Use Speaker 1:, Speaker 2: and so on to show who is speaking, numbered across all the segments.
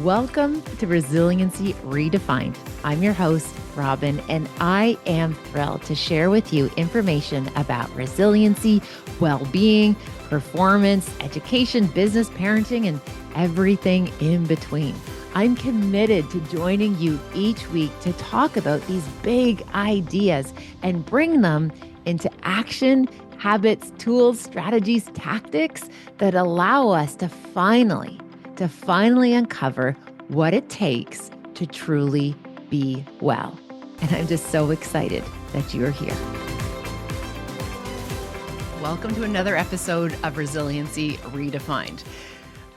Speaker 1: Welcome to Resiliency Redefined. I'm your host, Robyne, and I am thrilled to share with you information about resiliency, well-being, performance, education, business, parenting, and everything in between. I'm committed to joining you each week to talk about these big ideas and bring them into action, habits, tools, strategies, tactics that allow us to finally uncover what it takes to truly be well. And I'm just so excited that you're here. Welcome to another episode of Resiliency Redefined.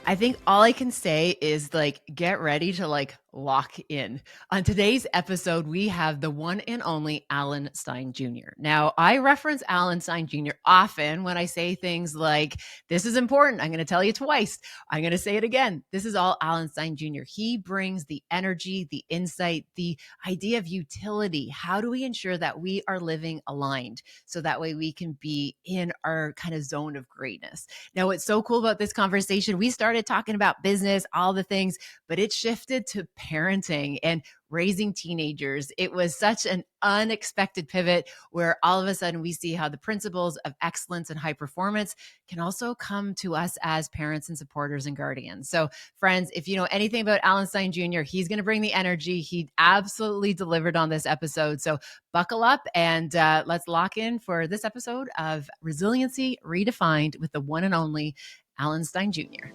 Speaker 1: I think all I can say is get ready to lock in. On today's episode, we have the one and only Alan Stein Jr. Now, I reference Alan Stein Jr. often when I say things like, this is important. I'm going to tell you twice. I'm going to say it again. This is all Alan Stein Jr. He brings the energy, the insight, the idea of utility. How do we ensure that we are living aligned so that way we can be in our kind of zone of greatness? Now, what's so cool about this conversation, we started talking about business, all the things, but it shifted to parenting and raising teenagers. It was such an unexpected pivot where all of a sudden we see how the principles of excellence and high performance can also come to us as parents and supporters and guardians. So friends, if you know anything about Alan Stein Jr., he's going to bring the energy. He absolutely delivered on this episode. So buckle up and let's lock in for this episode of Resiliency Redefined with the one and only Alan Stein Jr.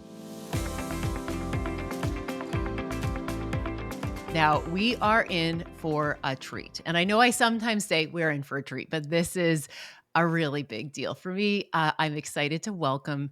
Speaker 1: Now, we are in for a treat. And I know I sometimes say we're in for a treat, but this is a really big deal for me. I'm excited to welcome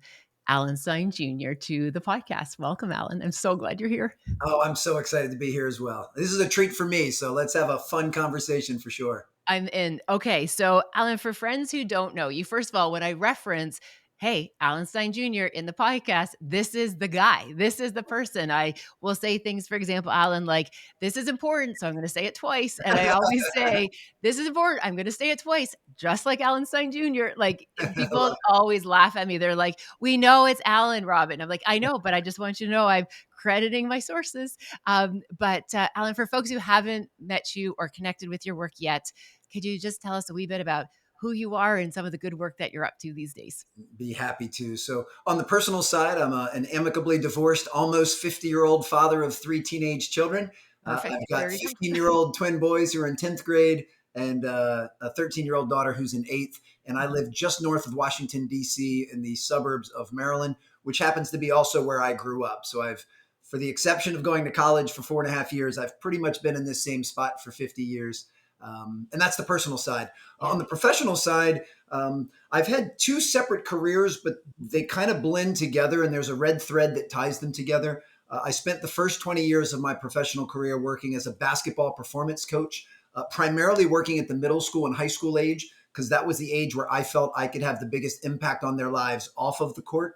Speaker 1: Alan Stein Jr. to the podcast. Welcome, Alan. I'm so glad you're here.
Speaker 2: Oh, I'm so excited to be here as well. This is a treat for me. So let's have a fun conversation for sure.
Speaker 1: I'm in. Okay. So, Alan, for friends who don't know you, first of all, when I reference, hey, Alan Stein Jr. in the podcast, this is the guy. This is the person. I will say things, for example, Alan, like, this is important. So I'm going to say it twice. And I always say, this is important. I'm going to say it twice, just like Alan Stein Jr. Like, people always laugh at me. They're like, we know it's Alan, Robyne. I'm like, I know, but I just want you to know I'm crediting my sources. But Alan, for folks who haven't met you or connected with your work yet, could you just tell us a wee bit about who you are and some of the good work that you're up to these days?
Speaker 2: Be happy to. So on the personal side, I'm an amicably divorced, almost 50-year-old father of 3 teenage children.
Speaker 1: Perfect.
Speaker 2: I've got 15-year-old twin boys who are in 10th grade and a 13-year-old daughter who's in 8th. And I live just north of Washington, D.C. in the suburbs of Maryland, which happens to be also where I grew up. So for the exception of going to college for 4.5 years, I've pretty much been in this same spot for 50 years. And that's the personal side. Yeah. On the professional side, I've had 2 separate careers, but they kind of blend together, and there's a red thread that ties them together. I spent the first 20 years of my professional career working as a basketball performance coach, primarily working at the middle school and high school age, because that was the age where I felt I could have the biggest impact on their lives off of the court.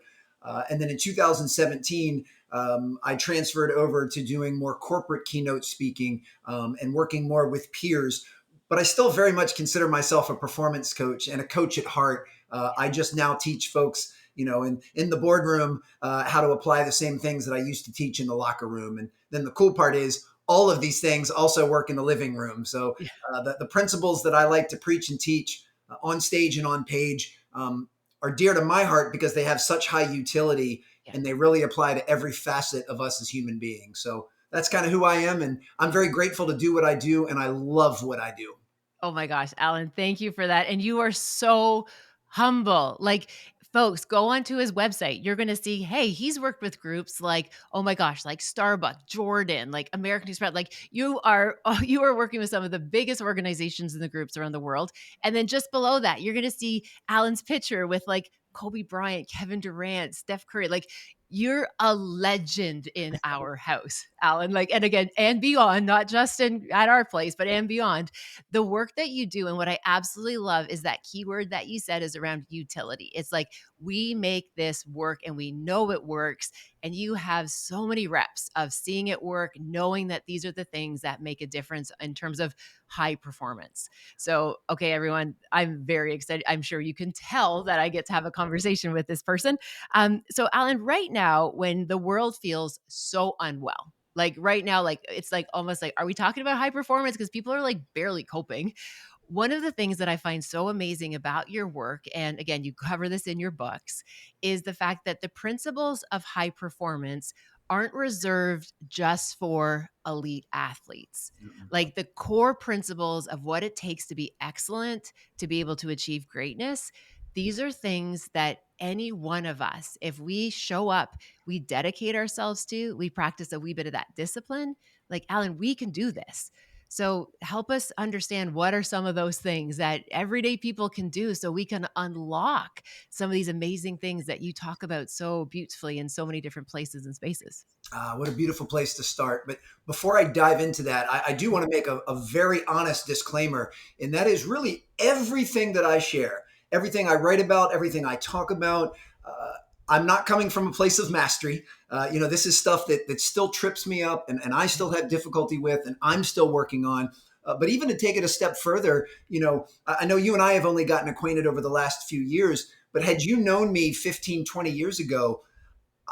Speaker 2: And then in 2017, I transferred over to doing more corporate keynote speaking and working more with peers. But I still very much consider myself a performance coach and a coach at heart. I just now teach folks, in the boardroom, how to apply the same things that I used to teach in the locker room. And then the cool part is all of these things also work in the living room. So the principles that I like to preach and teach on stage and on page are dear to my heart because they have such high utility and they really apply to every facet of us as human beings. So that's kind of who I am. And I'm very grateful to do what I do. And I love what I do.
Speaker 1: Oh my gosh, Alan, thank you for that. And you are so humble. Like, folks, go onto his website. You're going to see, hey, he's worked with groups like, oh my gosh, like Starbucks, Jordan, like American Express. Like you are working with some of the biggest organizations in the groups around the world. And then just below that, you're going to see Alan's picture with like Kobe Bryant, Kevin Durant, Steph Curry. Like, you're a legend in our house, Alan. Like, and again, and beyond, not just at our place, but and beyond. The work that you do, and what I absolutely love is that keyword that you said is around utility. It's like, we make this work and we know it works. And you have so many reps of seeing it work, knowing that these are the things that make a difference in terms of high performance. So, okay, everyone, I'm very excited. I'm sure you can tell that I get to have a conversation with this person. So Alan, right now, when the world feels so unwell, Like right now, like it's like almost like, are we talking about high performance? Because people are like barely coping. One of the things that I find so amazing about your work, and again, you cover this in your books, is the fact that the principles of high performance aren't reserved just for elite athletes.
Speaker 2: Mm-mm.
Speaker 1: Like the core principles of what it takes to be excellent, to be able to achieve greatness, these are things that any one of us, if we show up, we dedicate ourselves to, we practice a wee bit of that discipline, like Alan, we can do this. So help us understand what are some of those things that everyday people can do so we can unlock some of these amazing things that you talk about so beautifully in so many different places and spaces.
Speaker 2: What a beautiful place to start. But before I dive into that, I do want to make a very honest disclaimer, and that is really everything that I share, everything I write about, everything I talk about. I'm not coming from a place of mastery. This is stuff that still trips me up and I still have difficulty with and I'm still working on. But even to take it a step further, I know you and I have only gotten acquainted over the last few years, but had you known me 15, 20 years ago,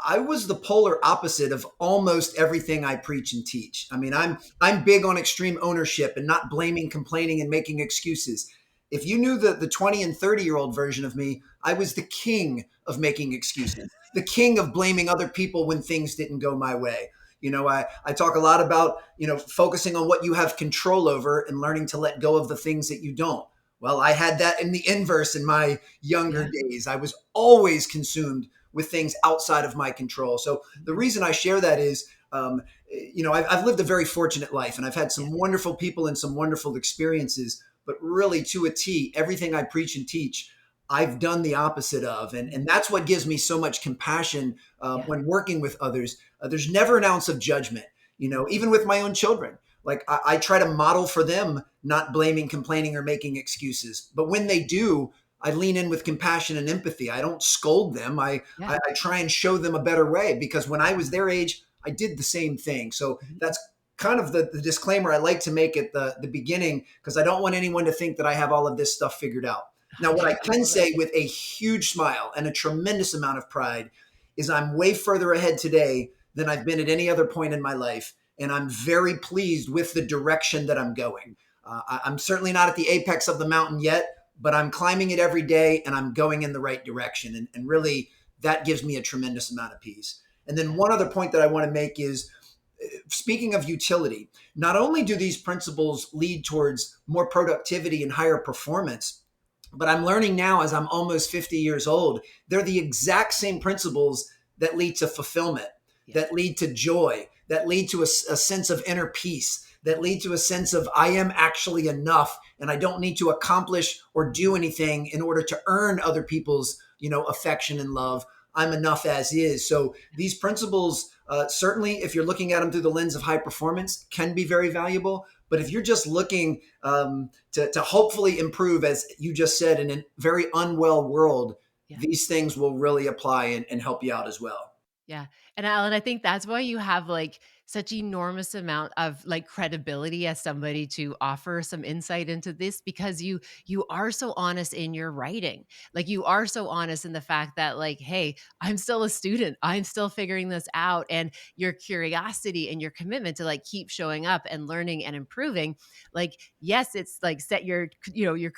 Speaker 2: I was the polar opposite of almost everything I preach and teach. I mean, I'm big on extreme ownership and not blaming, complaining, and making excuses. If you knew the 20 and 30-year-old version of me, I was the king of making excuses, the king of blaming other people when things didn't go my way. I talk a lot about, focusing on what you have control over and learning to let go of the things that you don't. Well, I had that in the inverse in my younger
Speaker 1: Yeah.
Speaker 2: days. I was always consumed with things outside of my control. So the
Speaker 1: Mhm.
Speaker 2: reason I share that is, I've lived a very fortunate life and I've had
Speaker 1: Yeah.
Speaker 2: some wonderful people and some wonderful experiences, but really to a T, everything I preach and teach, I've done the opposite of. And
Speaker 1: Mhm.
Speaker 2: that's what gives me so much compassion
Speaker 1: Yeah.
Speaker 2: when working with others. There's never an ounce of judgment,
Speaker 1: Mhm.
Speaker 2: even with my own children. Like I try to model for them, not blaming, complaining, or making excuses. But when they do, I lean in with compassion and empathy. I don't scold them.
Speaker 1: Yeah.
Speaker 2: I try and show them a better way because when I was their age, I did the same thing. So
Speaker 1: Mhm.
Speaker 2: that's kind of the disclaimer I like to make at the beginning because I don't want anyone to think that I have all of this stuff figured out. Now, what I
Speaker 1: I
Speaker 2: can
Speaker 1: love it.
Speaker 2: say with a huge smile and a tremendous amount of pride is I'm way further ahead today than I've been at any other point in my life. And I'm very pleased with the direction that I'm going. I'm certainly not at the apex of the mountain yet, but I'm climbing it every day and I'm going in the right direction. And really, that gives me a tremendous amount of peace. And then
Speaker 1: Yeah.
Speaker 2: one other point that I want to make is speaking of utility, not only do these principles lead towards more productivity and higher performance, but I'm learning now as I'm almost 50 years old, they're the exact same principles that lead to fulfillment,
Speaker 1: Yeah.
Speaker 2: that lead to joy, that lead to a sense of inner peace, that lead to a sense of I am actually enough and I don't need to accomplish or do anything in order to earn other people's, affection and love. I'm enough as is. So these principles, certainly, if you're looking at them through the lens of high performance, can be very valuable. But if you're just looking to hopefully improve, as you just said, in a very unwell world,
Speaker 1: Yeah.
Speaker 2: these things will really apply and help you out as well.
Speaker 1: Yeah. And Alan, I think that's why you have like such enormous amount of like credibility as somebody to offer some insight into this because you are so honest in your writing. Like you are so honest in the fact that like, hey, I'm still a student. I'm still figuring this out. And your curiosity and your commitment to like keep showing up and learning and improving. Like, yes, it's like set your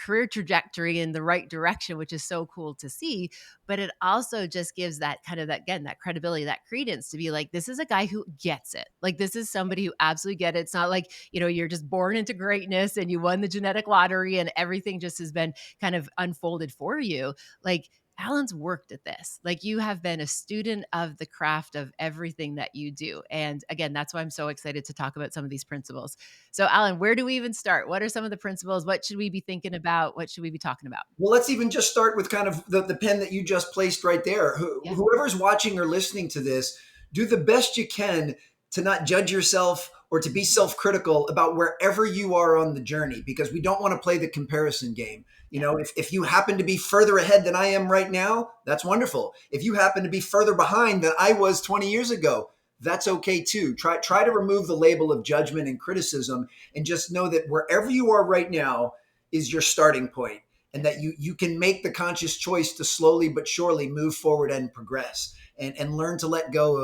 Speaker 1: career trajectory in the right direction, which is so cool to see, but it also just gives that kind of that again that credibility, that credence to be like this is a guy who gets it. Like this is somebody who absolutely get it. It's not like, you're just born into greatness and you won the genetic lottery and everything just has been kind of unfolded for you. Like Alan's worked at this. Like you have been a student of the craft of everything that you do. And again, that's why I'm so excited to talk about some of these principles. So Alan, where do we even start? What are some of the principles? What should we be thinking about? What should we be talking about?
Speaker 2: Well, let's even just start with kind of the pen that you just placed right there.
Speaker 1: Yeah.
Speaker 2: Whoever's watching or listening to this, do the best you can to not judge yourself or to be
Speaker 1: Mhm.
Speaker 2: self critical about wherever you are on the journey because we don't want to play the comparison game.
Speaker 1: Yeah.
Speaker 2: If you happen to be further ahead than I am right now, that's wonderful. If you happen to be further behind than I was 20 years ago, that's okay too. Try to remove the label of judgment and criticism and just know that wherever you are right now is your starting point and
Speaker 1: Yeah.
Speaker 2: that you can make the conscious choice to slowly but surely move forward and progress and learn to let go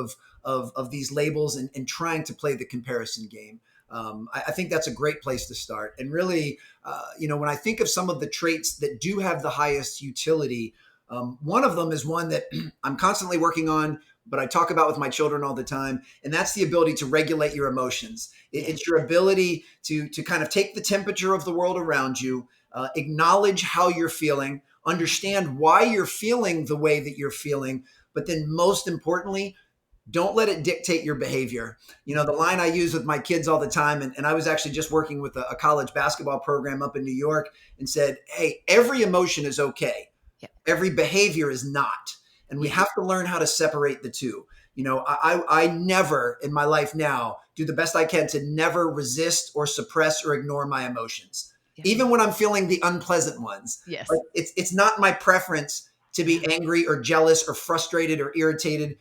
Speaker 2: of these labels and trying to play the comparison game. I think that's a great place to start. And really, when I think of some of the traits that do have the highest utility, one of them is one that I'm constantly working on, but I talk about with my children all the time, and that's the ability to regulate your emotions.
Speaker 1: Yeah.
Speaker 2: It's your ability to kind of take the temperature of the world around you, acknowledge how you're feeling, understand why you're feeling the way that you're feeling, but then most importantly, don't let it dictate your behavior. The line I use with my kids all the time, and I was actually just working with a college basketball program up in New York and said, hey, every emotion is okay.
Speaker 1: Yeah.
Speaker 2: Every behavior is not. And we have to learn how to separate the two. I never in my life now do the best I can to never resist or suppress or ignore my emotions,
Speaker 1: Yeah.
Speaker 2: even when I'm feeling the unpleasant ones.
Speaker 1: Yes.
Speaker 2: Like it's not my preference to be angry or jealous or frustrated or irritated,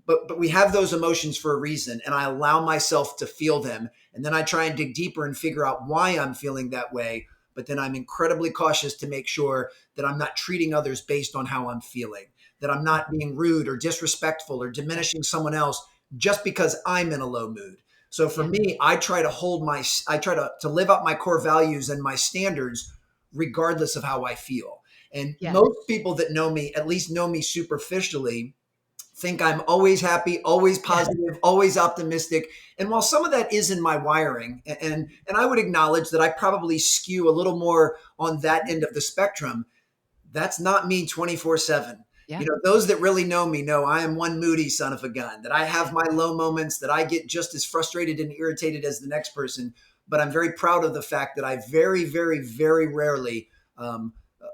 Speaker 2: but we have those emotions for a reason, and I allow myself to feel them, and then I try and dig deeper and figure out why I'm feeling that way. But then I'm incredibly cautious to make sure that I'm not treating others based on how I'm feeling, that I'm not being rude or disrespectful or diminishing someone else just because I'm in a low mood. So for me, I try to live up my core values and my standards regardless of how I feel. And
Speaker 1: Yeah.
Speaker 2: most people that know me, at least know me superficially, think I'm always happy, always positive, always optimistic. And while some of that is in my wiring, and I would acknowledge that I probably skew a little more on that end of the spectrum, that's not me 24/7.
Speaker 1: Yeah.
Speaker 2: Those that really know me know I am one moody son of a gun, that I have my low moments, that I get just as frustrated and irritated as the next person. But I'm very proud of the fact that I very, very, very rarely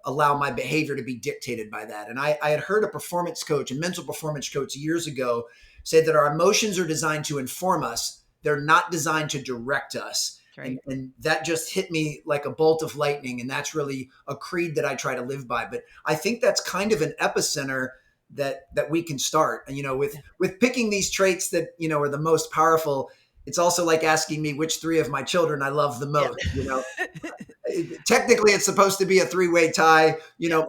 Speaker 2: allow my behavior to be dictated by that. And I had heard a performance coach, a mental performance coach years ago, say that our emotions are designed to inform us. They're not designed to direct us.
Speaker 1: Right.
Speaker 2: And that just hit me like a bolt of lightning. And that's really a creed that I try to live by. But I think that's kind of an epicenter that we can start. And, with picking these traits that, are the most powerful, it's also like asking me which three of my children I love the most. Technically, it's supposed to be a three-way tie.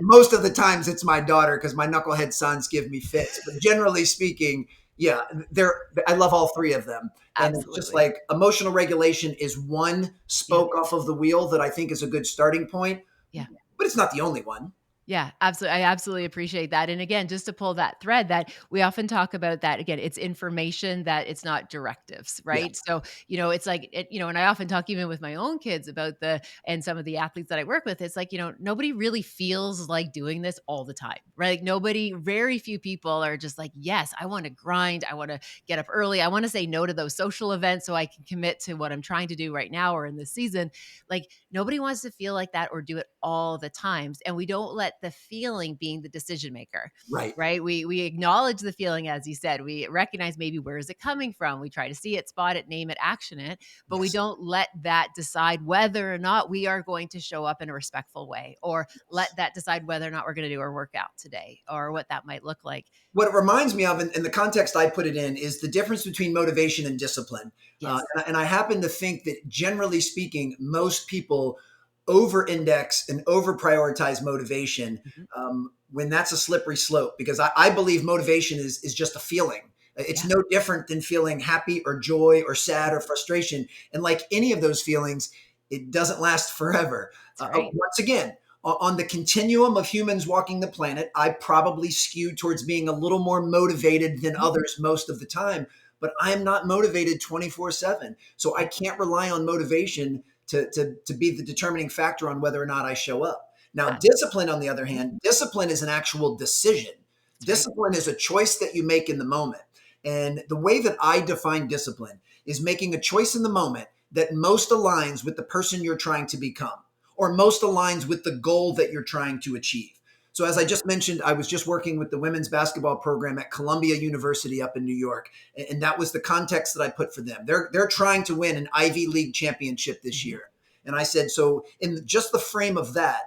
Speaker 2: Most of the times it's my daughter because my knucklehead sons give me fits. But generally speaking, I love all three of them. And it's just like emotional regulation is one spoke off of the wheel that I think is a good starting point.
Speaker 1: Yeah.
Speaker 2: But it's not the only one.
Speaker 1: Yeah, absolutely. I absolutely appreciate that. And again, just to pull that thread that we often talk about that again, it's information that it's not directives,
Speaker 2: Yeah.
Speaker 1: right? So, it's like, and I often talk even with my own kids about and some of the athletes that I work with, it's like, nobody really feels like doing this all the time, right? Like very few people are just like, yes, I want to grind. I want to get up early. I want to say no to those social events so I can commit to what I'm trying to do right now or in this season. Like nobody wants to feel like that or do it all the times. And we don't let the feeling being the decision maker,
Speaker 2: Right.
Speaker 1: right? We acknowledge the feeling, as you said, we recognize maybe where is it coming from? We try to see it, spot it, name it, action it, but we don't let that decide whether or not we are going to show up in a respectful way or let that decide whether or not we're going to do our workout today or what that might look like.
Speaker 2: What it reminds me of, in the context I put it in, is the difference between motivation and discipline.
Speaker 1: Yes.
Speaker 2: And I happen to think that generally speaking, most people over-index and over-prioritize motivation when that's a slippery slope, because I believe motivation is just a feeling. It's no different than feeling happy or joy or sad or frustration. And like any of those feelings, it doesn't last forever.
Speaker 1: Right.
Speaker 2: Once again, on the continuum of humans walking the planet, I probably skew towards being a little more motivated than others most of the time, but I'm not motivated 24/7. So I can't rely on motivation to be the determining factor on whether or not I show up. Now, discipline, on the other hand, discipline is an actual decision. Discipline is a choice that you make in the moment. And the way that I define discipline is making a choice in the moment that most aligns with the person you're trying to become, or most aligns with the goal that you're trying to achieve. So as I just mentioned, I was just working with the women's basketball program at Columbia University up in New York. And that was the context that I put for them. They're trying to win an Ivy League championship this year. And I said, so in just the frame of that,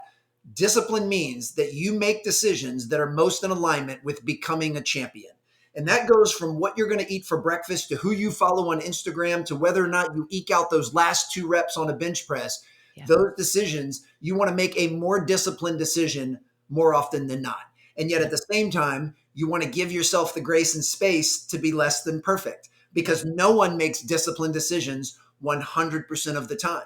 Speaker 2: discipline means that you make decisions that are most in alignment with becoming a champion. And that goes from what you're going to eat for breakfast to who you follow on Instagram to whether or not you eke out those last 2 reps on a bench press. Those decisions, you want to make a more disciplined decision more often than not. And yet at the same time, you want to give yourself the grace and space to be less than perfect, because no one makes disciplined decisions 100% of the time.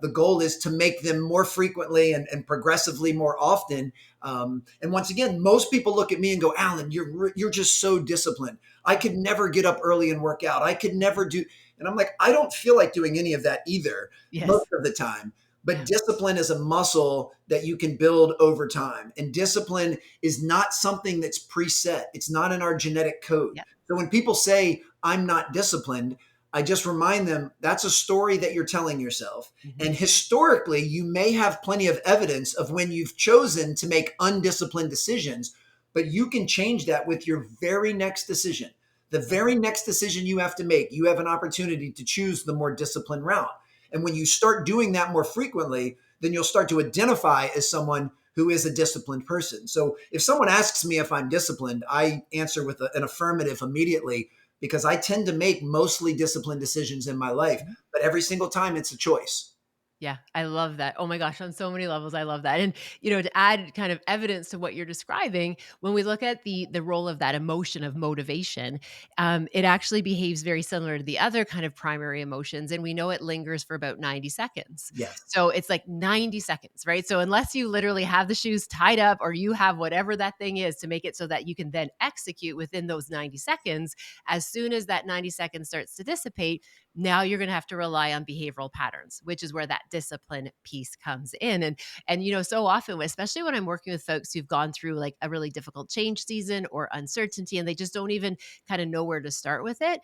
Speaker 2: The goal is to make them more frequently and progressively more often. And once again, most people look at me and go, Alan, you're just so disciplined. I could never get up early and work out. I could never do. And I'm like, I don't feel like doing any of that either most
Speaker 1: Yes.
Speaker 2: of the time. But
Speaker 1: Yeah.
Speaker 2: discipline is a muscle that you can build over time. And discipline is not something that's preset. It's not in our genetic code.
Speaker 1: Yeah.
Speaker 2: So when people say, I'm not disciplined, I just remind them that's a story that you're telling yourself.
Speaker 1: Mm-hmm.
Speaker 2: And historically, you may have plenty of evidence of when you've chosen to make undisciplined decisions, but you can change that with your very next decision. The very next decision you have to make, you have an opportunity to choose the more disciplined route. And when you start doing that more frequently, then you'll start to identify as someone who is a disciplined person. So if someone asks me if I'm disciplined, I answer with an affirmative immediately, because I tend to make mostly disciplined decisions in my life, but every single time it's a choice.
Speaker 1: Yeah, I love that. Oh my gosh, on so many levels, I love that. And to add kind of evidence to what you're describing, when we look at the role of that emotion of motivation, it actually behaves very similar to the other kind of primary emotions, and we know it lingers for about 90 seconds.
Speaker 2: Yes.
Speaker 1: So it's like 90 seconds, right? So unless you literally have the shoes tied up or you have whatever that thing is to make it so that you can then execute within those 90 seconds, as soon as that 90 seconds starts to dissipate, now you're going to have to rely on behavioral patterns, which is where that discipline piece comes in. And so often, especially when I'm working with folks who've gone through like a really difficult change season or uncertainty, and they just don't even kind of know where to start with it,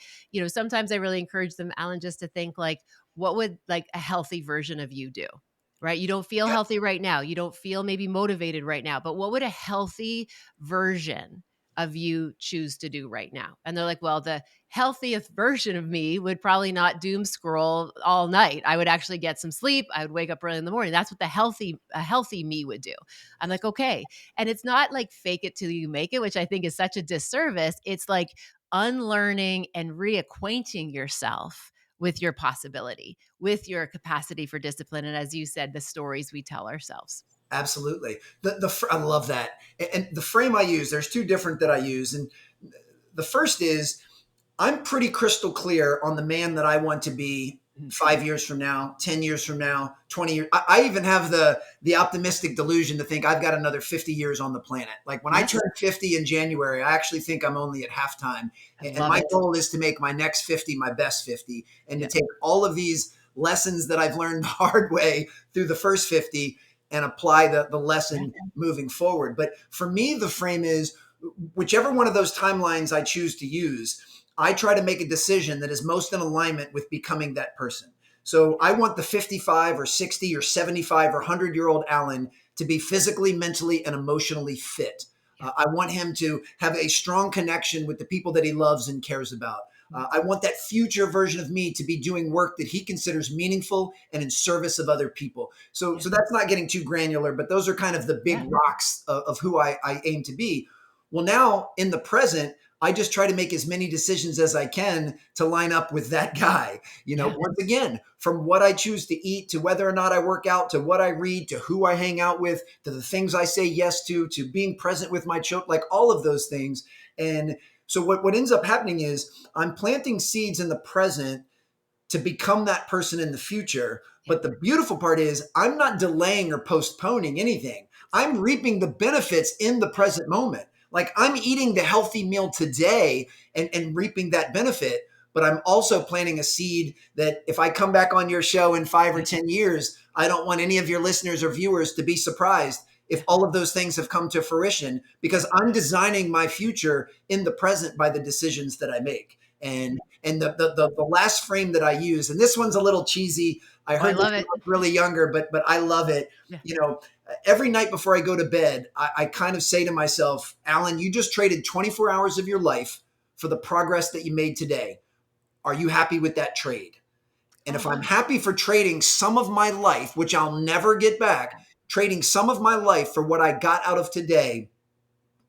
Speaker 1: sometimes I really encourage them, Alan, just to think like, what would like a healthy version of you do? Right? You don't feel
Speaker 2: Yep.
Speaker 1: healthy right now. You don't feel maybe motivated right now, but what would a healthy version of you choose to do right now? And they're like, well, the healthiest version of me would probably not doom scroll all night. I would actually get some sleep. I would wake up early in the morning. That's what a healthy me would do. I'm like, okay. And it's not like fake it till you make it, which I think is such a disservice. It's like unlearning and reacquainting yourself with your possibility, with your capacity for discipline. And as you said, the stories we tell ourselves.
Speaker 2: Absolutely. I love that. And the frame I use, there's two different that I use. And the first is, I'm pretty crystal clear on the man that I want to be
Speaker 1: Mhm.
Speaker 2: 5 years from now, 10 years from now, 20 years. I even have the optimistic delusion to think I've got another 50 years on the planet. Like when I
Speaker 1: Yes,
Speaker 2: turn 50 in January, I actually think I'm only at halftime.
Speaker 1: I
Speaker 2: And
Speaker 1: love
Speaker 2: my
Speaker 1: it.
Speaker 2: goal is to make my next 50 my best 50, and to
Speaker 1: Yeah.
Speaker 2: take all of these lessons that I've learned the hard way through the first 50 and apply the lesson moving forward. But for me, the frame is, whichever one of those timelines I choose to use, I try to make a decision that is most in alignment with becoming that person. So I want the 55 or 60 or 75 or 100-year-old Alan to be physically, mentally, and emotionally fit. I want him to have a strong connection with the people that he loves and cares about. I want that future version of me to be doing work that he considers meaningful and in service of other people. So that's not getting too granular, but those are kind of the big
Speaker 1: Yeah.
Speaker 2: rocks of who I aim to be. Well, now in the present, I just try to make as many decisions as I can to line up with that guy.
Speaker 1: Yeah.
Speaker 2: Once again, from what I choose to eat, to whether or not I work out, to what I read, to who I hang out with, to the things I say yes to being present with my children, like all of those things. And so what ends up happening is I'm planting seeds in the present to become that person in the future. But the beautiful part is I'm not delaying or postponing anything. I'm reaping the benefits in the present moment. Like I'm eating the healthy meal today and reaping that benefit. But I'm also planting a seed that if I come back on your show in 5 or 10 years, I don't want any of your listeners or viewers to be surprised if all of those things have come to fruition, because I'm designing my future in the present by the decisions that I make. And the last frame that I use, and this one's a little cheesy. I
Speaker 1: Oh, I
Speaker 2: heard this
Speaker 1: love
Speaker 2: when
Speaker 1: it.
Speaker 2: I was really younger, but I love it.
Speaker 1: Yeah.
Speaker 2: Every night before I go to bed, I kind of say to myself, Alan, you just traded 24 hours of your life for the progress that you made today. Are you happy with that trade? And
Speaker 1: Oh,
Speaker 2: if I'm
Speaker 1: wow.
Speaker 2: happy for trading some of my life, which I'll never get back, trading some of my life for what I got out of today,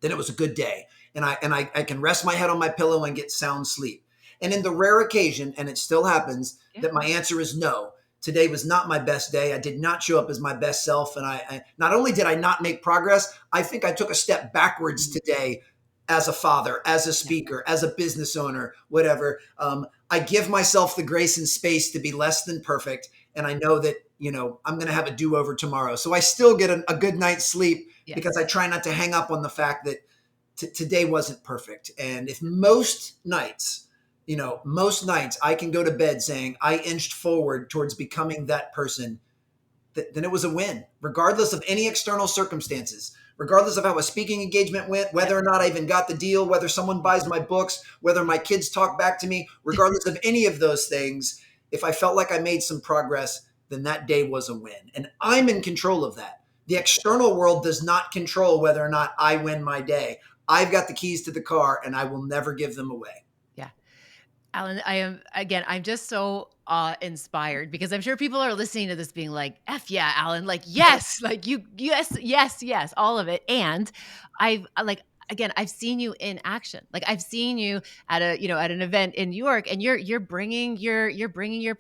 Speaker 2: then it was a good day. And I can rest my head on my pillow and get sound sleep. And in the rare occasion, and it still happens,
Speaker 1: Yeah.
Speaker 2: that my answer is no. Today was not my best day. I did not show up as my best self. And I not only did I not make progress, I think I took a step backwards today as a father, as a
Speaker 1: Yeah.
Speaker 2: speaker, as a business owner, whatever. I give myself the grace and space to be less than perfect. And I know that, I'm going to have a do over tomorrow. So I still get a good night's sleep because
Speaker 1: Yes.
Speaker 2: I try not to hang up on the fact that today wasn't perfect. And if most nights I can go to bed saying I inched forward towards becoming that person, then it was a win, regardless of any external circumstances, regardless of how a speaking engagement went,
Speaker 1: Yeah.
Speaker 2: whether or not I even got the deal, whether someone buys my books, whether my kids talk back to me, regardless of any of those things. If I felt like I made some progress, then that day was a win. And I'm in control of that. The external world does not control whether or not I win my day. I've got the keys to the car and I will never give them away.
Speaker 1: Yeah. Alan, I'm just so inspired because I'm sure people are listening to this being like, F yeah, Alan, like, yes, like yes, yes, yes, all of it. And I've seen you in action. Like I've seen you at at an event in New York and you're bringing your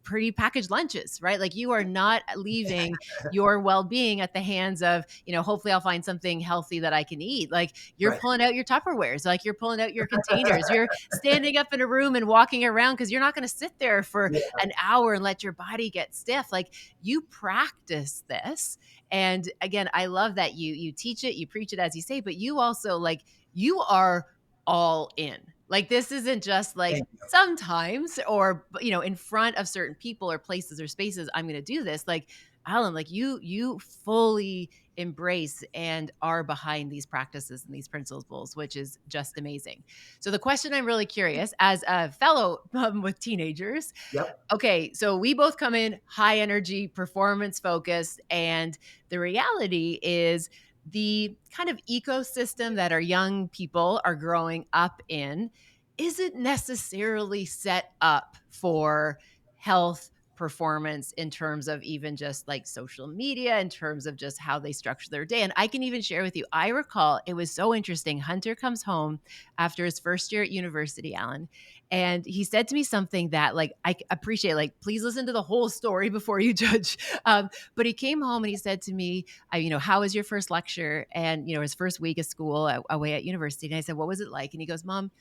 Speaker 1: pretty packaged lunches, right? Like you are not leaving your well-being at the hands of, hopefully I'll find something healthy that I can eat. Like you're
Speaker 2: Right.
Speaker 1: pulling out your Tupperwares, like you're pulling out your containers. You're standing up in a room and walking around because you're not going to sit there for
Speaker 2: Yeah.
Speaker 1: an hour and let your body get stiff. Like you practice this. And again, I love that you teach it, you preach it as you say, but you also like you are all in. Like this isn't just like
Speaker 2: Thank you.
Speaker 1: sometimes or in front of certain people or places or spaces I'm going to do this. Like Alan, like you fully embrace and are behind these practices and these principles, which is just amazing. So the question I'm really curious as a fellow with teenagers,
Speaker 2: Yep.
Speaker 1: okay, so we both come in high energy, performance focused, and the reality is the kind of ecosystem that our young people are growing up in isn't necessarily set up for health performance in terms of even just like social media, in terms of just how they structure their day. And I can even share with you, I recall it was so interesting. Hunter comes home after his first year at university, Alan, and he said to me something that like I appreciate, like, please listen to the whole story before you judge. But he came home and he said to me, how was your first lecture? And, his first week of school away at university. And I said, what was it like? And he goes, Mom,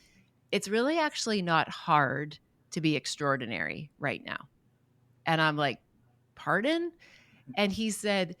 Speaker 1: it's really actually not hard to be extraordinary right now. And I'm like, pardon? And he said,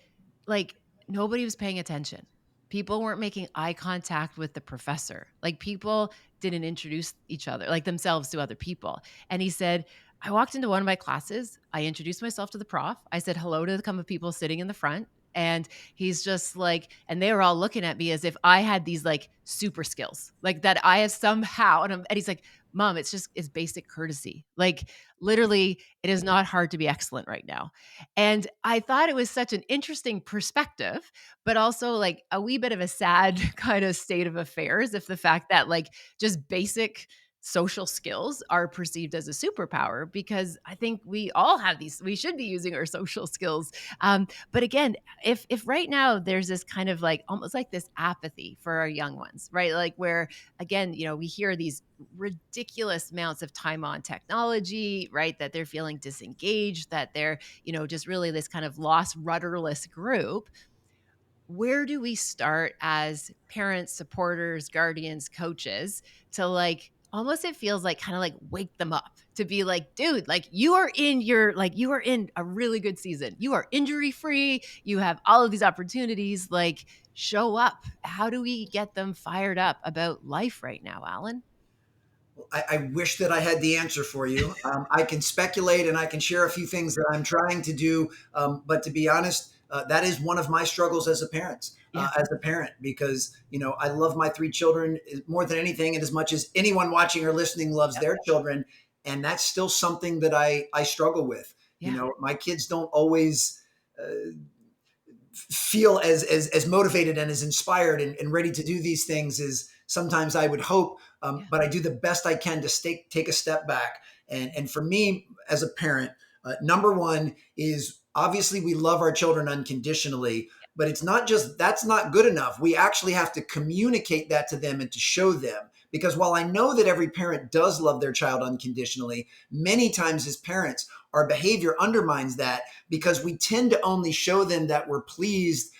Speaker 1: like, nobody was paying attention. People weren't making eye contact with the professor. Like, people didn't introduce each other, like themselves to other people. And he said, I walked into one of my classes. I introduced myself to the prof. I said hello to the couple of people sitting in the front. And he's just like, and they were all looking at me as if I had these like super skills, like that I have somehow. And he's like, Mom, it's basic courtesy. Like, literally, it is not hard to be excellent right now. And I thought it was such an interesting perspective, but also like a wee bit of a sad kind of state of affairs if the fact that like just basic social skills are perceived as a superpower, because I think we all have these, we should be using our social skills. But again, if right now there's this kind of like almost like this apathy for our young ones, right? Like where again, we hear these ridiculous amounts of time on technology, right? That they're feeling disengaged, that they're, just really this kind of lost, rudderless group. Where do we start as parents, supporters, guardians, coaches to like almost it feels like kind of like wake them up to be like, dude, like you are in a really good season. You are injury free. You have all of these opportunities. Like, show up. How do we get them fired up about life right now, Alan?
Speaker 2: I wish that I had the answer for you. I can speculate and I can share a few things that I'm trying to do, but to be honest, that is one of my struggles as a parent.
Speaker 1: Yeah.
Speaker 2: Because I love my three children more than anything, and as much as anyone watching or listening loves
Speaker 1: Yep.
Speaker 2: their children, and that's still something that I struggle with.
Speaker 1: Yeah.
Speaker 2: My kids don't always. Feel as motivated and as inspired and ready to do these things as sometimes I would hope.
Speaker 1: Yeah.
Speaker 2: But I do the best I can to take a step back. And for me as a parent, number one is obviously we love our children unconditionally, but it's not just that's not good enough. We actually have to communicate that to them and to show them. Because while I know that every parent does love their child unconditionally, many times as parents, our behavior undermines that because we tend to only show them that we're pleased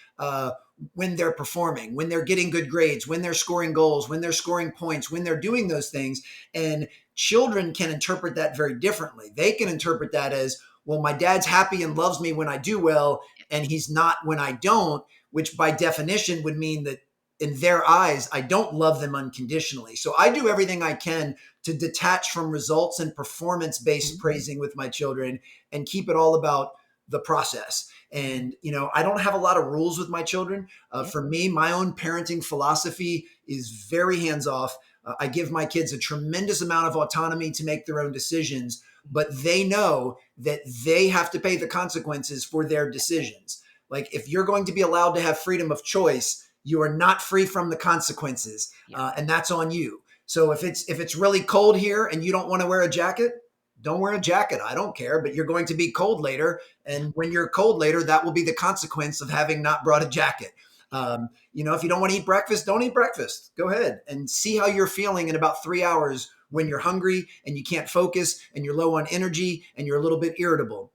Speaker 2: when they're performing, when they're getting good grades, when they're scoring goals, when they're scoring points, when they're doing those things. And children can interpret that very differently. They can interpret that as, well, my dad's happy and loves me when I do well, and he's not when I don't, which by definition would mean that in their eyes, I don't love them unconditionally. So I do everything I can to detach from results and performance based praising with my children and keep it all about the process. And, I don't have a lot of rules with my children. For me, my own parenting philosophy is very hands off. I give my kids a tremendous amount of autonomy to make their own decisions, but they know that they have to pay the consequences for their decisions. Like, if you're going to be allowed to have freedom of choice, you are not free from the consequences, and that's on you. So if it's really cold here and you don't want to wear a jacket, don't wear a jacket. I don't care, but you're going to be cold later. And when you're cold later, that will be the consequence of having not brought a jacket. If you don't want to eat breakfast, don't eat breakfast. Go ahead and see how you're feeling in about 3 hours when you're hungry and you can't focus and you're low on energy and you're a little bit irritable.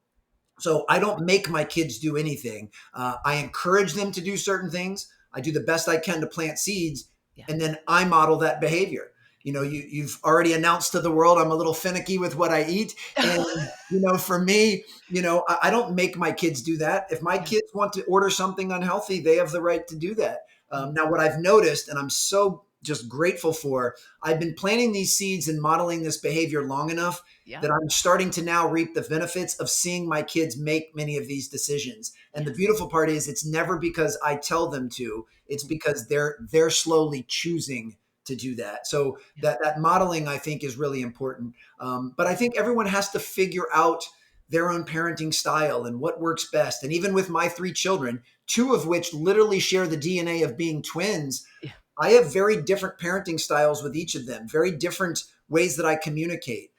Speaker 2: So I don't make my kids do anything. I encourage them to do certain things. I do the best I can to plant seeds, and then I model that behavior. You've already announced to the world I'm a little finicky with what I eat. And, for me, I don't make my kids do that. If my kids want to order something unhealthy, they have the right to do that. Now, what I've noticed, and I'm so just grateful for, I've been planting these seeds and modeling this behavior long enough that I'm starting to now reap the benefits of seeing my kids make many of these decisions. And the beautiful part is it's never because I tell them to, it's because they're slowly choosing to do that. So that modeling, I think, is really important. But I think everyone has to figure out their own parenting style and what works best. And even with my 3 children, 2 of which literally share the DNA of being twins, I have very different parenting styles with each of them, very different ways that I communicate.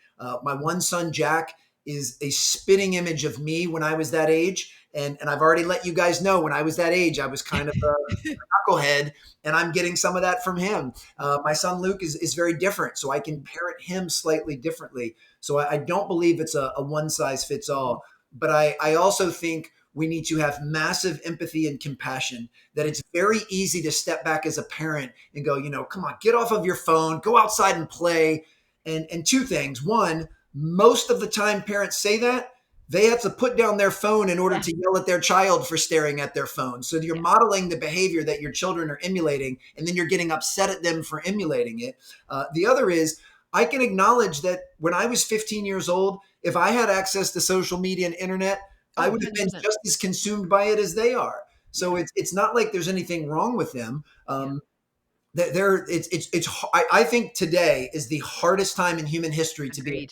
Speaker 2: My one son, Jack, is a spitting image of me when I was that age. And I've already let you guys know when I was that age, I was kind of a knucklehead, and I'm getting some of that from him. My son, Luke, is very different. So I can parent him slightly differently. So I don't believe it's a one size fits all. But I also think we need to have massive empathy and compassion, that it's very easy to step back as a parent and go, come on, get off of your phone, go outside and play. And 2 things. One, most of the time parents say that, they have to put down their phone in order to yell at their child for staring at their phone. So you're modeling the behavior that your children are emulating, and then you're getting upset at them for emulating it. The other is, I can acknowledge that when I was 15 years old, if I had access to social media and internet, I would have been just as consumed by it as they are. So it's not like there's anything wrong with them. I think today is the hardest time in human history to be.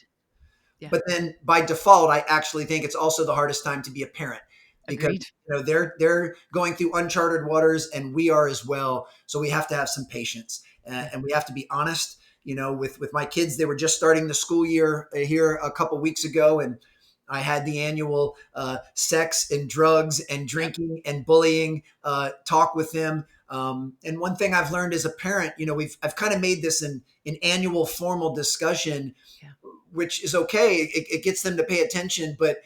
Speaker 2: But then by default, I actually think it's also the hardest time to be a parent, because they're going through uncharted waters, and we are as well. So we have to have some patience, and we have to be honest. With my kids, they were just starting the school year here a couple weeks ago, and I had the annual sex and drugs and drinking and bullying talk with them. And one thing I've learned as a parent, I've kind of made this an annual formal discussion, which is okay. It gets them to pay attention. But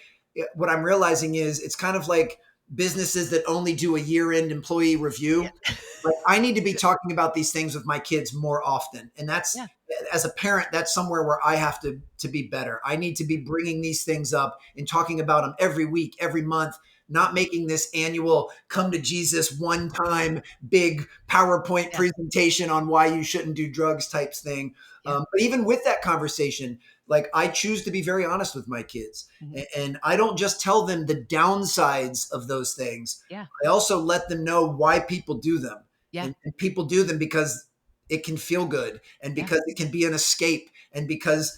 Speaker 2: what I'm realizing is it's kind of like businesses that only do a year-end employee review. Like, I need to be talking about these things with my kids more often. And that's, as a parent, that's somewhere where I have to be better. I need to be bringing these things up and talking about them every week, every month, not making this annual come to Jesus one time big PowerPoint presentation on why you shouldn't do drugs types thing. But even with that conversation, like, I choose to be very honest with my kids, and I don't just tell them the downsides of those things. I also let them know why people do them. And people do them because it can feel good, and because it can be an escape, and because,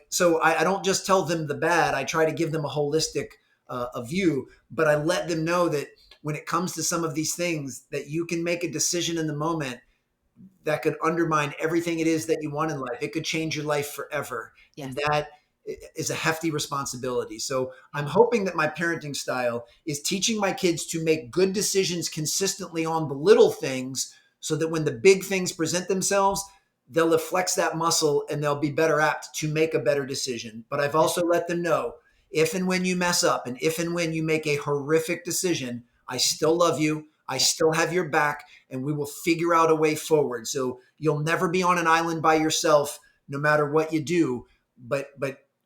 Speaker 2: so I don't just tell them the bad. I try to give them a holistic a view, but I let them know that when it comes to some of these things, that you can make a decision in the moment that could undermine everything it is that you want in life. It could change your life forever. And that is a hefty responsibility. So I'm hoping that my parenting style is teaching my kids to make good decisions consistently on the little things, so that when the big things present themselves, they'll have flexed that muscle and they'll be better apt to make a better decision. But I've also let them know, if and when you mess up, and if and when you make a horrific decision, I still love you. I
Speaker 1: Yeah.
Speaker 2: still have your back, and we will figure out a way forward. So you'll never be on an island by yourself, no matter what you do. But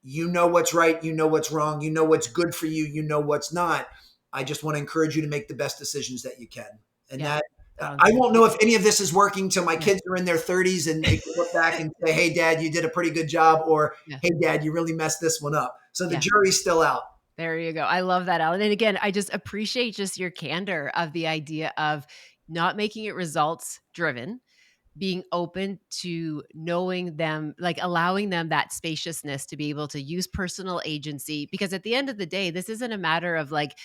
Speaker 2: you know what's right, you know what's wrong, you know what's good for you, you know what's not. I just want to encourage you to make the best decisions that you can. And
Speaker 1: Yeah.
Speaker 2: that
Speaker 1: Sounds
Speaker 2: I
Speaker 1: good.
Speaker 2: won't know if any of this is working till my
Speaker 1: Yeah.
Speaker 2: kids are in their 30s and they can look back and say, "Hey, Dad, you did a pretty good job," or
Speaker 1: Yeah.
Speaker 2: "Hey, Dad, you really messed this one up." So the
Speaker 1: Yeah.
Speaker 2: jury's still out.
Speaker 1: There you go. I love that, Alan. And again, I just appreciate just your candor of the idea of not making it results driven, being open to knowing them, like allowing them that spaciousness to be able to use personal agency. Because at the end of the day, this isn't a matter of like,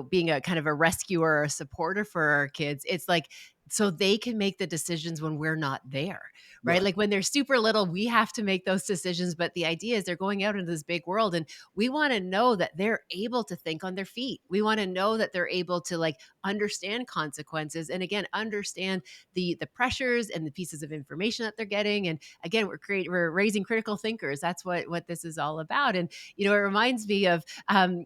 Speaker 1: being a kind of a rescuer or a supporter for our kids. It's like, so they can make the decisions when we're not there, right?
Speaker 2: Yeah,
Speaker 1: Like when they're super little, we have to make those decisions. But the idea is they're going out into this big world and we want to know that they're able to think on their feet. We want to know that they're able to like understand consequences and again, understand the pressures and the pieces of information that they're getting. And again, we're raising critical thinkers. That's what this is all about. And it reminds me of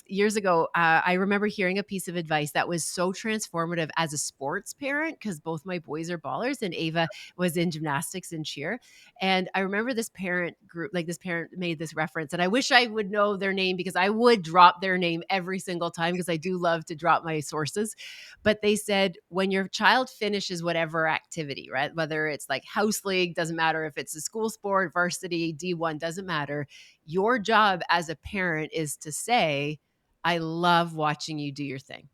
Speaker 1: years ago. I remember hearing a piece of advice that was so transformative as a sports parent because both my boys are ballers, and Ava was in gymnastics and cheer. And I remember this parent group, like this parent made this reference, and I wish I would know their name because I would drop their name every single time because I do love to drop my sources. But they said when your child finishes whatever activity, right? Whether it's like house league, doesn't matter if it's a school sport, varsity, D1, doesn't matter. Your job as a parent is to say, I love watching you do your thing.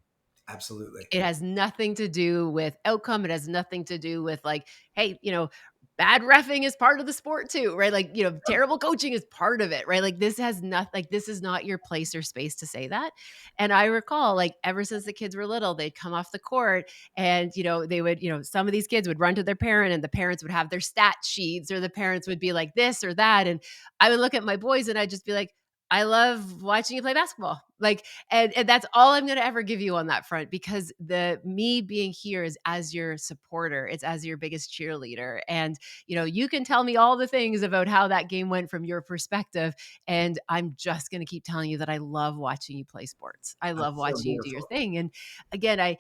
Speaker 2: absolutely.
Speaker 1: It has nothing to do with outcome. It has nothing to do with like, hey, bad reffing is part of the sport too, right? Like, terrible coaching is part of it, right? Like this has nothing, like this is not your place or space to say that. And I recall like ever since the kids were little, they'd come off the court and, they would, some of these kids would run to their parent and the parents would have their stat sheets or the parents would be like this or that. And I would look at my boys and I'd just be like, I love watching you play basketball. Like, and that's all I'm gonna ever give you on that front because the me being here is as your supporter, it's as your biggest cheerleader. And you can tell me all the things about how that game went from your perspective. And I'm just gonna keep telling you that I love watching you play sports. I love
Speaker 2: That's so
Speaker 1: watching you do your
Speaker 2: beautiful.
Speaker 1: thing. And again, I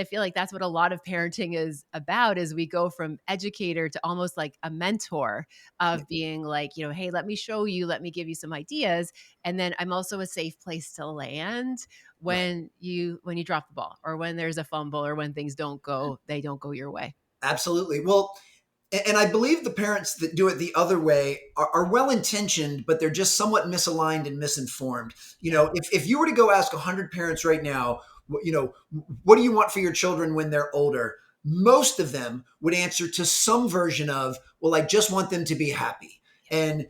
Speaker 1: feel like that's what a lot of parenting is about is we go from educator to almost like a mentor
Speaker 2: Yeah,
Speaker 1: of being like, hey, let me show you, let me give you some ideas. And then I'm also a safe place to land
Speaker 2: right.
Speaker 1: when you drop the ball or when there's a fumble or when things they don't go your way.
Speaker 2: Absolutely. Well, and I believe the parents that do it the other way are well intentioned, but they're just somewhat misaligned and misinformed.
Speaker 1: Yeah.
Speaker 2: If you were to go ask 100 parents right now, what do you want for your children when they're older? Most of them would answer to some version of, well, I just want them to be happy.
Speaker 1: Yeah.
Speaker 2: And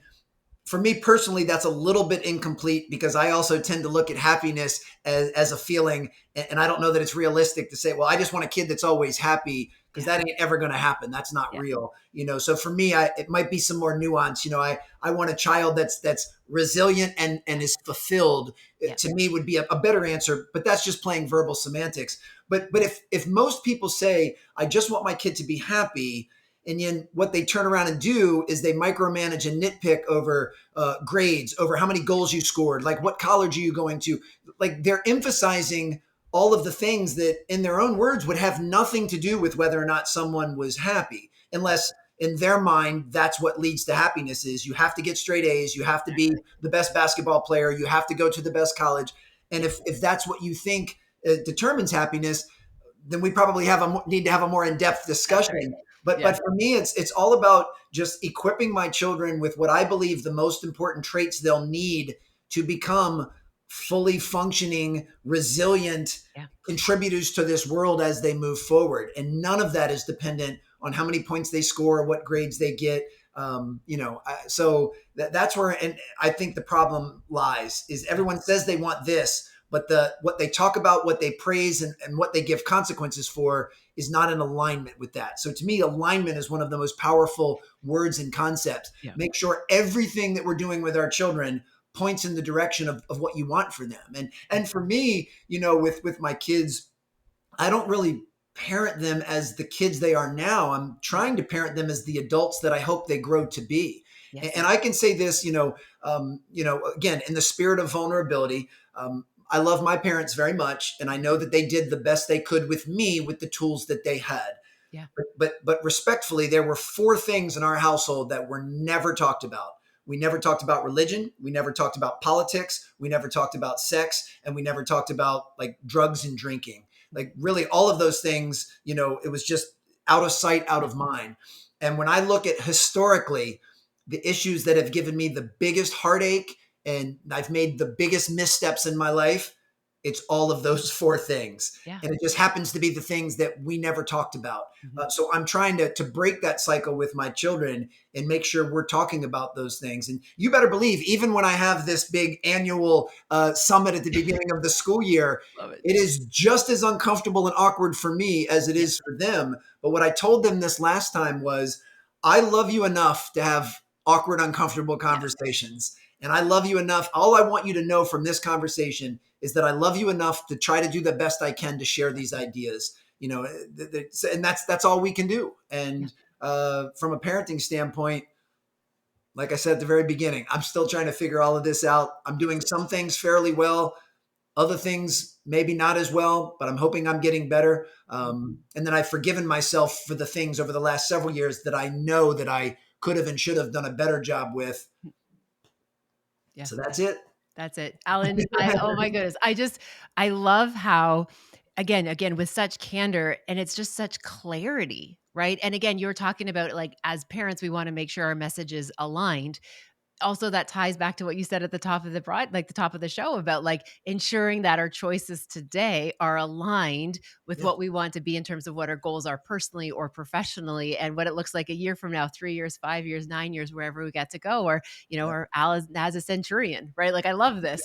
Speaker 2: for me personally, that's a little bit incomplete because I also tend to look at happiness as a feeling. And I don't know that it's realistic to say, well, I just want a kid that's always happy because
Speaker 1: Yeah.
Speaker 2: that ain't ever going to happen. That's not
Speaker 1: Yeah.
Speaker 2: real. So for me, it might be some more nuance. I want a child that's resilient and is fulfilled.
Speaker 1: Yeah.
Speaker 2: To me would be a better answer, but that's just playing verbal semantics. But if most people say, I just want my kid to be happy, and then what they turn around and do is they micromanage and nitpick over grades, over how many goals you scored, like what college are you going to. Like they're emphasizing all of the things that, in their own words, would have nothing to do with whether or not someone was happy, unless in their mind that's what leads to happiness is you have to get straight A's, you have to be
Speaker 1: Exactly.
Speaker 2: the best basketball player, you have to go to the best college. And
Speaker 1: Yeah.
Speaker 2: if that's what you think determines happiness, then we probably need to have a more in-depth
Speaker 1: That's right.
Speaker 2: discussion. But
Speaker 1: Yeah.
Speaker 2: for me, it's all about just equipping my children with what I believe the most important traits they'll need to become fully functioning, resilient
Speaker 1: Yeah.
Speaker 2: contributors to this world as they move forward. And none of that is dependent on how many points they score or what grades they get. So that's where, and I think the problem lies is
Speaker 1: Yeah.
Speaker 2: everyone says they want this, but what they talk about, what they praise, and what they give consequences for is not in alignment with that. So to me, alignment is one of the most powerful words and concepts.
Speaker 1: Yeah.
Speaker 2: Make sure everything that we're doing with our children points in the direction of what you want for them. And for me, with my kids, I don't really parent them as the kids they are now. I'm
Speaker 1: Yeah.
Speaker 2: trying to parent them as the adults that I hope they grow to be.
Speaker 1: Yes.
Speaker 2: And I can say this, again, in the spirit of vulnerability. I love my parents very much, and I know that they did the best they could with me with the tools that they had.
Speaker 1: Yeah.
Speaker 2: But respectfully, there were four things in our household that were never talked about. We never talked about religion. We never talked about politics. We never talked about sex, and we never talked about like drugs and drinking. Like really, all of those things, it was just out of sight, out of mind. And when I look at historically the issues that have given me the biggest heartache and I've made the biggest missteps in my life, it's all of those four things.
Speaker 1: Yeah.
Speaker 2: And it just happens to be the things that we never talked about. So I'm trying to break that cycle with my children and make sure we're talking about those things. And you better believe, even when I have this big annual summit at the beginning of the school year,
Speaker 1: Love it.
Speaker 2: it is just as uncomfortable and awkward for me as it
Speaker 1: Yeah.
Speaker 2: is for them. But what I told them this last time was, I love you enough to have awkward, uncomfortable
Speaker 1: Yes.
Speaker 2: conversations. And I love you enough. All I want you to know from this conversation is that I love you enough to try to do the best I can to share these ideas. And that's all we can do.
Speaker 1: Yeah.
Speaker 2: And from a parenting standpoint, like I said at the very beginning, I'm still trying to figure all of this out. I'm doing some things fairly well, other things maybe not as well, but I'm hoping I'm getting better. And then I've forgiven myself for the things over the last several years that I know that I could have and should have done a better job with.
Speaker 1: Yeah.
Speaker 2: So that's it.
Speaker 1: That's it. Alan, oh my goodness. I love how, again, with such candor and it's just such clarity, right? And again, you were talking about like as parents, we want to make sure our message is aligned. Also, that ties back to what you said at the top of the top of the show about like ensuring that our choices today are aligned with
Speaker 2: Yeah.
Speaker 1: what we want to be in terms of what our goals are personally or professionally and what it looks like a year from now, 3 years, 5 years, 9 years, wherever we get to go, or,
Speaker 2: Yeah.
Speaker 1: or Al as a centurion, right? Like I love this.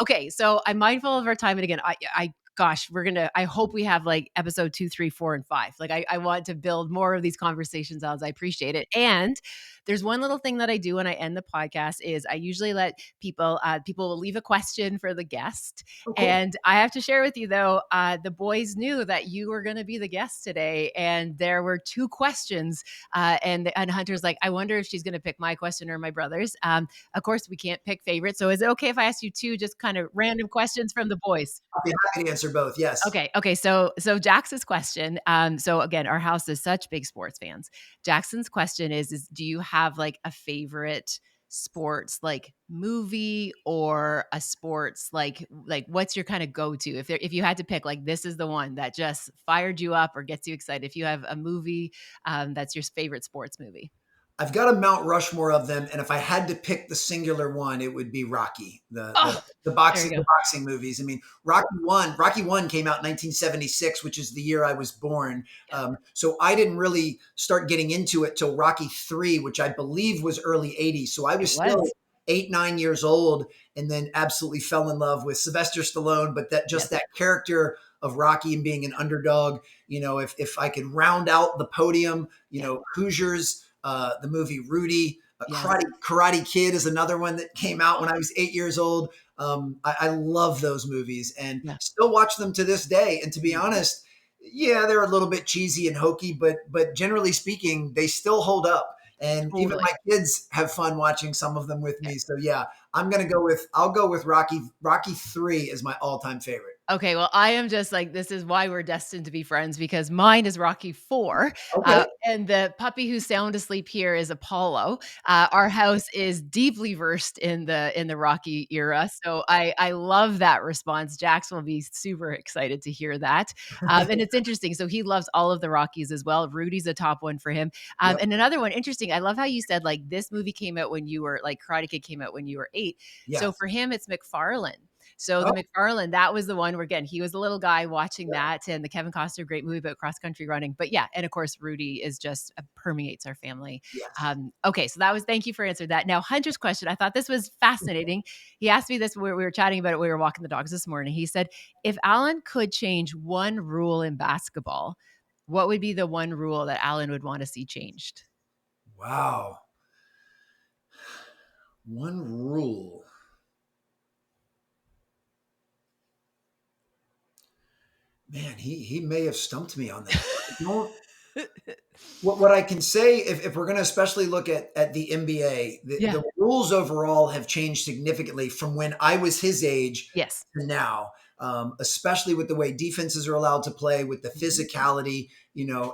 Speaker 1: Okay. So I'm mindful of our time. And again, gosh, I hope we have like episode 2, 3, 4, and 5. Like I want to build more of these conversations as I appreciate it. And there's one little thing that I do when I end the podcast is I usually let people will leave a question for the guest.
Speaker 2: Oh, cool.
Speaker 1: And I have to share with you though, the boys knew that you were going to be the guest today. And there were 2 questions. And Hunter's like, I wonder if she's going to pick my question or my brother's. Of course, we can't pick favorites. So is it okay if I ask you 2 just kind of random questions from the boys?
Speaker 2: I'll be happy to answer both. Yes.
Speaker 1: Okay. So Jackson's question. So again, our house is such big sports fans. Jackson's question is do you have like a favorite sports like movie or a sports like what's your kind of go-to if you had to pick like this is the one that just fired you up or gets you excited if you have a movie that's your favorite sports movie?
Speaker 2: I've got a Mount Rushmore of them, and if I had to pick the singular one, it would be Rocky, the the,
Speaker 1: Oh,
Speaker 2: the
Speaker 1: there you
Speaker 2: boxing
Speaker 1: go.
Speaker 2: the boxing movies. I mean, Rocky One came out in 1976, which is the year I was born.
Speaker 1: Yeah,
Speaker 2: So I didn't really start getting into it till Rocky 3, which I believe was early '80s. So I
Speaker 1: it
Speaker 2: was still
Speaker 1: was.
Speaker 2: 8, 9 years old, and then absolutely fell in love with Sylvester Stallone. But that just
Speaker 1: Yes.
Speaker 2: that character of Rocky and being an underdog. If I could round out the podium,
Speaker 1: Yeah.
Speaker 2: Hoosiers, the movie Rudy,
Speaker 1: Yes.
Speaker 2: Karate Kid is another one that came out when I was 8 years old. I love those movies and
Speaker 1: Yeah.
Speaker 2: still watch them to this day. And to be honest, yeah, they're a little bit cheesy and hokey, but generally speaking, they still hold up. And even
Speaker 1: Totally.
Speaker 2: my kids have fun watching some of them with me. So yeah, I'll go with Rocky 3 is my all-time favorite.
Speaker 1: Okay, well, I am just like, this is why we're destined to be friends because mine is Rocky 4,
Speaker 2: Okay.
Speaker 1: and the puppy who's sound asleep here is Apollo. Our house is deeply versed in the Rocky era, so I love that response. Jax will be super excited to hear that, and it's interesting. So he loves all of the Rockies as well. Rudy's a top one for him,
Speaker 2: Yep.
Speaker 1: and another one interesting. I love how you said like this movie came out when you were like Karate Kid came out when you were 8.
Speaker 2: Yeah.
Speaker 1: So for him, it's McFarlane. So the
Speaker 2: Oh,
Speaker 1: McFarlane, that was the one where again, he was a little guy watching
Speaker 2: yeah.
Speaker 1: that and the Kevin Costner great movie about cross country running. But yeah, and of course Rudy is just permeates our family.
Speaker 2: Yes.
Speaker 1: Okay, so that was thank you for answering that. Now Hunter's question, I thought this was fascinating. He asked me this where we were chatting about it. We were walking the dogs this morning. He said, if Alan could change one rule in basketball, what would be the one rule that Alan would want to see changed?
Speaker 2: Wow. One rule. Man, he may have stumped me on that. What I can say, if we're going to especially look at the NBA,
Speaker 1: Yeah.
Speaker 2: the rules overall have changed significantly from when I was his age
Speaker 1: Yes.
Speaker 2: to now, especially with the way defenses are allowed to play, with the
Speaker 1: Mhm.
Speaker 2: physicality,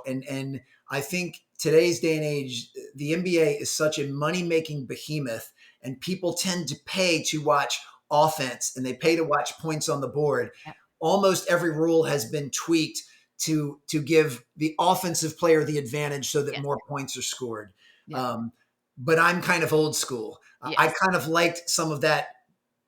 Speaker 2: and I think today's day and age, the NBA is such a money making behemoth, and people tend to pay to watch offense and they
Speaker 1: Yeah.
Speaker 2: pay to watch points on the board.
Speaker 1: Yeah.
Speaker 2: Almost every rule has been tweaked to give the offensive player the advantage so that
Speaker 1: Yes.
Speaker 2: more points are scored.
Speaker 1: Yeah.
Speaker 2: Um, but I'm kind of old school. I
Speaker 1: Yes.
Speaker 2: kind of liked some of that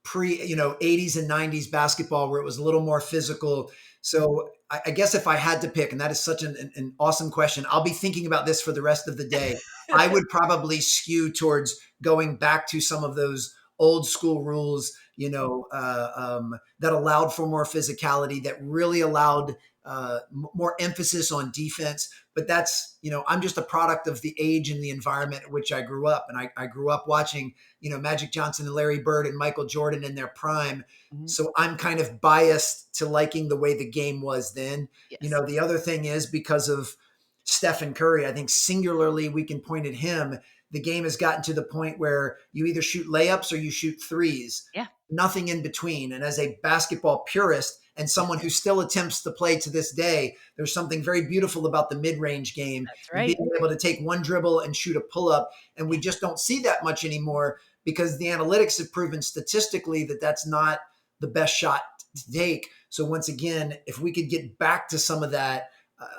Speaker 2: pre 80s and 90s basketball where it was a little more physical. So I guess if I had to pick, and that is such an awesome question, I'll be thinking about this for the rest of the day. I would probably skew towards going back to some of those old school rules, that allowed for more physicality, that really allowed more emphasis on defense. But that's, I'm just a product of the age and the environment in which I grew up. And I grew up watching, Magic Johnson and Larry Bird and Michael Jordan in their prime.
Speaker 1: Mhm.
Speaker 2: So I'm kind of biased to liking the way the game was then.
Speaker 1: Yes.
Speaker 2: The other thing is because of Stephen Curry, I think singularly we can point at him. The game has gotten to the point where you either shoot layups or you shoot threes,
Speaker 1: Yeah.
Speaker 2: nothing in between. And as a basketball purist and someone who still attempts to play to this day, there's something very beautiful about the mid-range game
Speaker 1: That's
Speaker 2: and
Speaker 1: right.
Speaker 2: being able to take one dribble and shoot a pull-up. And we
Speaker 1: Yeah.
Speaker 2: just don't see that much anymore because the analytics have proven statistically that that's not the best shot to take. So once again, if we could get back to some of that,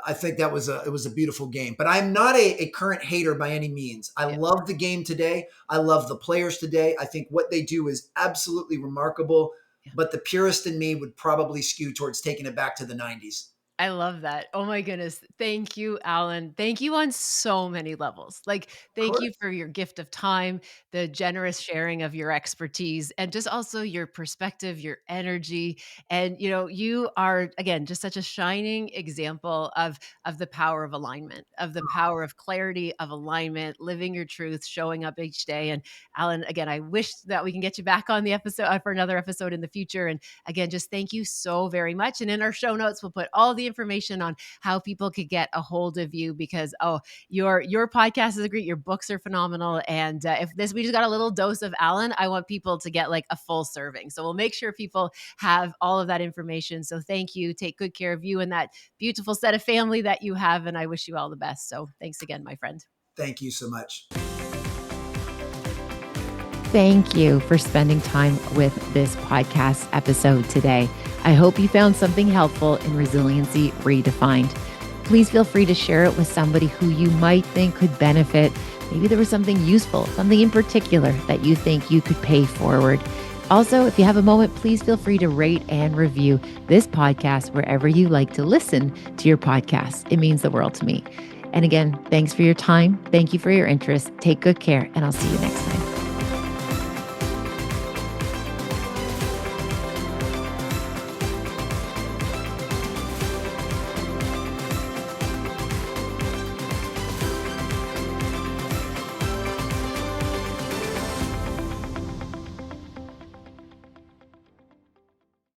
Speaker 2: I think it was a beautiful game. But I'm not a current hater by any means. I
Speaker 1: Yeah.
Speaker 2: love the game today. I love the players today. I think what they do is absolutely remarkable.
Speaker 1: Yeah.
Speaker 2: But the purist in me would probably skew towards taking it back to the 90s.
Speaker 1: I love that. Oh my goodness. Thank you, Alan. Thank you on so many levels. Like,
Speaker 2: Of
Speaker 1: thank you
Speaker 2: course.
Speaker 1: for your gift of time, the generous sharing of your expertise, and just also your perspective, your energy. And you are again just such a shining example of the power of alignment, of the power of clarity, of alignment, living your truth, showing up each day. And Alan, again, I wish that we can get you back on the episode for another episode in the future. And again, just thank you so very much. And in our show notes, we'll put all the information on how people could get a hold of you because your podcast is great, your books are phenomenal, and if we just got a little dose of Alan, I want people to get like a full serving. So we'll make sure people have all of that information. So thank you. Take good care of you and that beautiful set of family that you have, and I wish you all the best. So thanks again, my friend.
Speaker 2: Thank you so much.
Speaker 1: Thank you for spending time with this podcast episode today. I hope you found something helpful in Resiliency Redefined. Please feel free to share it with somebody who you might think could benefit. Maybe there was something useful, something in particular that you think you could pay forward. Also, if you have a moment, please feel free to rate and review this podcast wherever you like to listen to your podcast. It means the world to me. And again, thanks for your time. Thank you for your interest. Take good care, and I'll see you next time.